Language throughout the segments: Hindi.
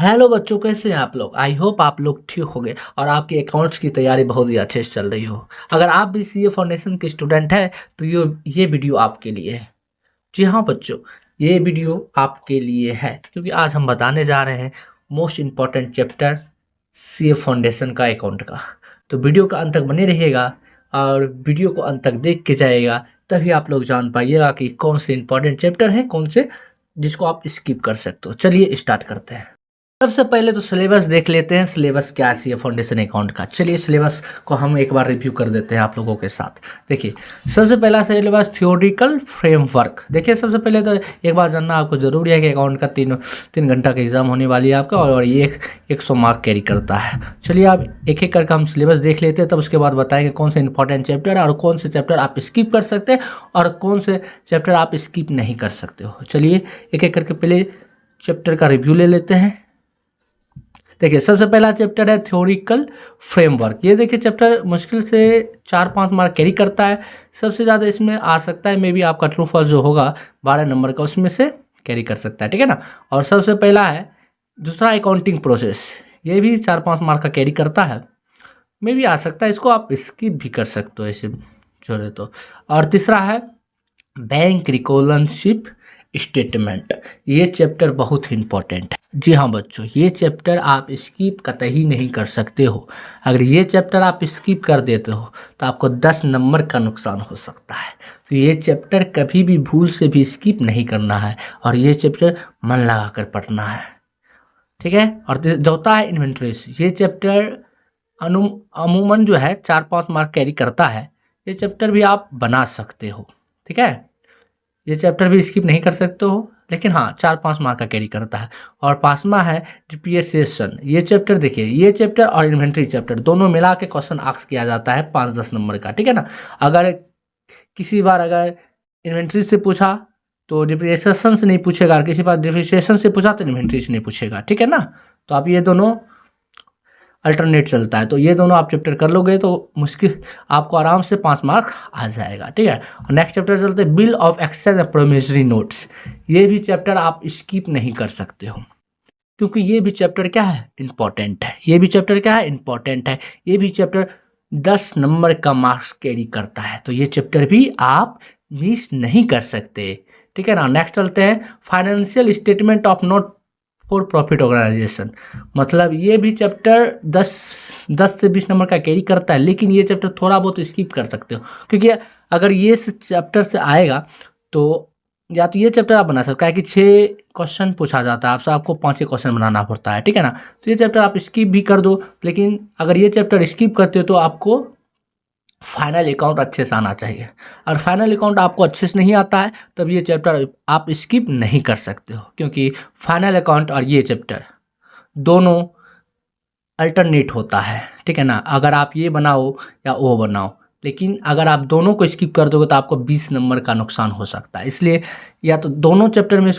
हेलो बच्चों, कैसे हैं आप लोग। आई होप आप लोग ठीक होंगे और आपकी अकाउंट्स की तैयारी बहुत ही अच्छे से चल रही हो। अगर आप भी सीए फाउंडेशन के स्टूडेंट हैं तो ये वीडियो आपके लिए है। जी हाँ बच्चों, ये वीडियो आपके लिए है क्योंकि आज हम बताने जा रहे हैं most important chapter CA foundation का अकाउंट का। तो वीडियो का अंत तक बने रहिएगा और वीडियो को अंत तक देख के जाइएगा, तभी आप लोग जान पाइएगा कि कौन से इंपॉर्टेंट चैप्टर हैं, कौन से जिसको आप स्किप कर सकते हो। चलिए स्टार्ट करते हैं। सबसे पहले तो सिलेबस देख लेते हैं। सिलेबस क्या है सीए फाउंडेशन अकाउंट का। चलिए सिलेबस को हम एक बार रिव्यू कर देते हैं आप लोगों के साथ। देखिए सबसे पहला सिलेबस थ्योरेटिकल फ्रेमवर्क। देखिए सबसे पहले तो एक बार जानना आपको जरूरी है कि अकाउंट का तीन घंटा का एग्जाम होने वाली है आपका और ये 100 मार्क कैरी करता है। चलिए आप एक एक करके हम सिलेबस देख लेते हैं, तब उसके बाद बताएंगे कौन से इंपॉर्टेंट चैप्टर है और कौन से चैप्टर आप स्किप कर सकते हैं और कौन से चैप्टर आप स्किप नहीं कर सकते हो। चलिए एक एक करके पहले चैप्टर का रिव्यू ले लेते हैं। देखिए सबसे पहला चैप्टर है थ्योरिकल फ्रेमवर्क। ये देखिए चैप्टर मुश्किल से 4-5 मार्क कैरी करता है। सबसे ज़्यादा इसमें आ सकता है मे बी आपका ट्रू फॉल्स जो होगा 12 नंबर का, उसमें से कैरी कर सकता है, ठीक है ना। और सबसे पहला है दूसरा अकाउंटिंग प्रोसेस। ये भी 4-5 मार्क का कैरी करता है, मे बी आ सकता है, इसको आप स्किप भी कर सकते हो ऐसे छोड़े तो। और तीसरा है बैंक रिकॉलेंशिप स्टेटमेंट। ये चैप्टर बहुत ही इंपॉर्टेंट है। जी हाँ बच्चों, ये चैप्टर आप स्किप कतई नहीं कर सकते हो। अगर ये चैप्टर आप स्किप कर देते हो तो आपको 10 नंबर का नुकसान हो सकता है। तो ये चैप्टर कभी भी भूल से भी स्किप नहीं करना है और ये चैप्टर मन लगा कर पढ़ना है, ठीक है। और चौथा है इन्वेंटरीज। ये चैप्टर अमूमन जो है 4-5 मार्क कैरी करता है। ये चैप्टर भी आप बना सकते हो, ठीक है। ये चैप्टर भी स्किप नहीं कर सकते हो, लेकिन हाँ 4-5 मार्क का कैरी करता है। और पांचवा है डिप्रिसिएशन। ये चैप्टर देखिए, ये चैप्टर और इन्वेंट्री चैप्टर दोनों मिला के क्वेश्चन आस्क किया जाता है 5-10 नंबर का, ठीक है ना। अगर किसी बार अगर इन्वेंट्री से पूछा तो डिप्रिसिएशन से नहीं पूछेगा, और किसी बार डिप्रिसिएशन से पूछा तो इन्वेंट्री से नहीं पूछेगा, ठीक है ना। तो आप ये दोनों अल्टरनेट चलता है, तो ये दोनों आप चैप्टर कर लोगे तो मुश्किल आपको आराम से 5 मार्क आ जाएगा, ठीक है। और नेक्स्ट चैप्टर चलते हैं bill of exchange and promissory notes. ये भी चैप्टर आप स्किप नहीं कर सकते हो क्योंकि ये भी चैप्टर क्या है, इंपॉर्टेंट है। ये भी चैप्टर क्या है, इंपॉर्टेंट है। ये भी चैप्टर 10 नंबर का मार्क्स कैरी करता है, तो ये चैप्टर भी आप मिस नहीं कर सकते, ठीक है ना। नेक्स्ट चलते हैं financial statement of not for profit organisation. मतलब ये भी चैप्टर 10 से 20 नंबर का कैरी करता है, लेकिन ये चैप्टर थोड़ा बहुत स्किप कर सकते हो क्योंकि अगर ये चैप्टर से आएगा तो या तो ये चैप्टर आप बना सकते हैं कि 6 क्वेश्चन पूछा जाता है आपसे, आपको 5 क्वेश्चन बनाना पड़ता है, ठीक है ना। तो ये चैप्टर आप स्किप भी कर दो, लेकिन अगर ये चैप्टर स्किप करते हो तो आपको फाइनल अकाउंट अच्छे से आना चाहिए। और फाइनल अकाउंट आपको अच्छे से नहीं आता है तब ये चैप्टर आप स्किप नहीं कर सकते हो, क्योंकि फाइनल अकाउंट और ये चैप्टर दोनों अल्टरनेट होता है, ठीक है ना। अगर आप ये बनाओ या वो बनाओ, लेकिन अगर आप दोनों को स्किप कर दोगे तो आपको 20 नंबर का नुकसान हो सकता है। इसलिए या तो दोनों चैप्टर में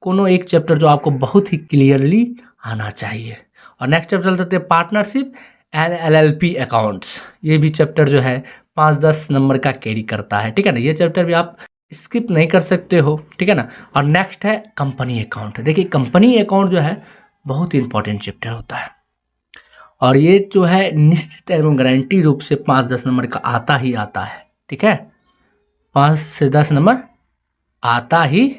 कोनो एक चैप्टर जो आपको बहुत ही क्लियरली आना चाहिए। और नेक्स्ट चैप्टर चलते हैं पार्टनरशिप एंड LLP अकाउंट्स। ये भी चैप्टर जो है 5-10 नंबर का कैरी करता है, ठीक है ना। ये चैप्टर भी आप स्किप नहीं कर सकते हो, ठीक है ना। और नेक्स्ट है कंपनी अकाउंट। देखिए कंपनी अकाउंट जो है बहुत ही इंपॉर्टेंट चैप्टर होता है और ये जो है निश्चित एवं गारंटी रूप से 5-10 नंबर का आता ही आता है, ठीक है। 5 से 10 नंबर आता ही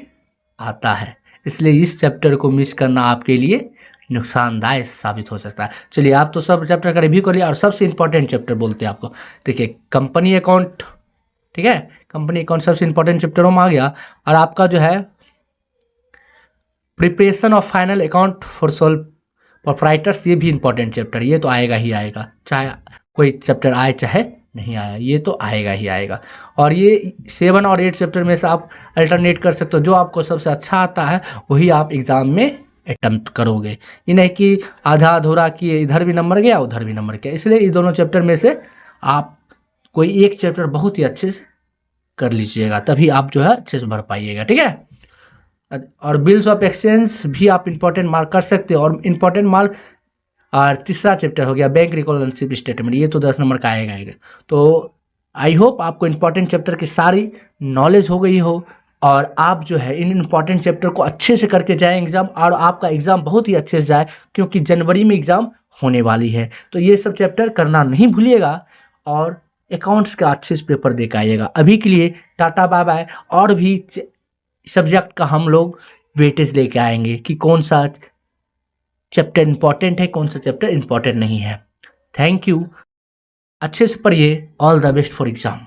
आता है, इसलिए इस चैप्टर को मिस करना आपके लिए नुकसानदायक साबित हो सकता है। चलिए आप तो सब चैप्टर का रिव्यू कर लिया और सबसे इंपॉर्टेंट चैप्टर बोलते हैं आपको। देखिए कंपनी अकाउंट, ठीक है। कंपनी अकाउंट सबसे इंपॉर्टेंट चैप्टरों में आ गया। और आपका जो है preparation of final account for sole proprietors, ये भी इंपॉर्टेंट चैप्टर, ये तो आएगा ही आएगा, चाहे कोई चैप्टर आए चाहे नहीं आया, ये तो आएगा ही आएगा। और ये 7 और 8 चैप्टर में से आप अल्टरनेट कर सकते हो, जो आपको सबसे अच्छा आता है वही आप एग्ज़ाम में अटेम्प्ट करोगे। ये नहीं कि आधा अधूरा किए, इधर भी नंबर गया उधर भी नंबर गया। इसलिए इस दोनों चैप्टर में से आप कोई एक चैप्टर बहुत ही अच्छे से कर लीजिएगा, तभी आप जो है अच्छे से भर पाइएगा, ठीक है। और बिल्स ऑफ एक्सचेंज भी आप इंपॉर्टेंट मार्क कर सकते हो। और इंपॉर्टेंट मार्क और तीसरा चैप्टर हो गया बैंक रिकॉलेंशिप स्टेटमेंट, ये तो 10 नंबर का आएगा। तो आई होप आपको इंपॉर्टेंट चैप्टर की सारी नॉलेज हो गई हो और आप जो है इन इम्पॉर्टेंट चैप्टर को अच्छे से करके जाएं एग्ज़ाम, और आपका एग्ज़ाम बहुत ही अच्छे से जाए, क्योंकि जनवरी में एग्ज़ाम होने वाली है। तो ये सब चैप्टर करना नहीं भूलिएगा और अकाउंट्स का अच्छे से पेपर दे के आइएगा। अभी के लिए टाटा बाय बाय। और भी सब्जेक्ट का हम लोग वेटेज लेके आएंगे कि कौन सा चैप्टर इम्पॉर्टेंट है, कौन सा चैप्टर इम्पॉर्टेंट नहीं है। Thank you. अच्छे से पढ़िए। All the best for exam.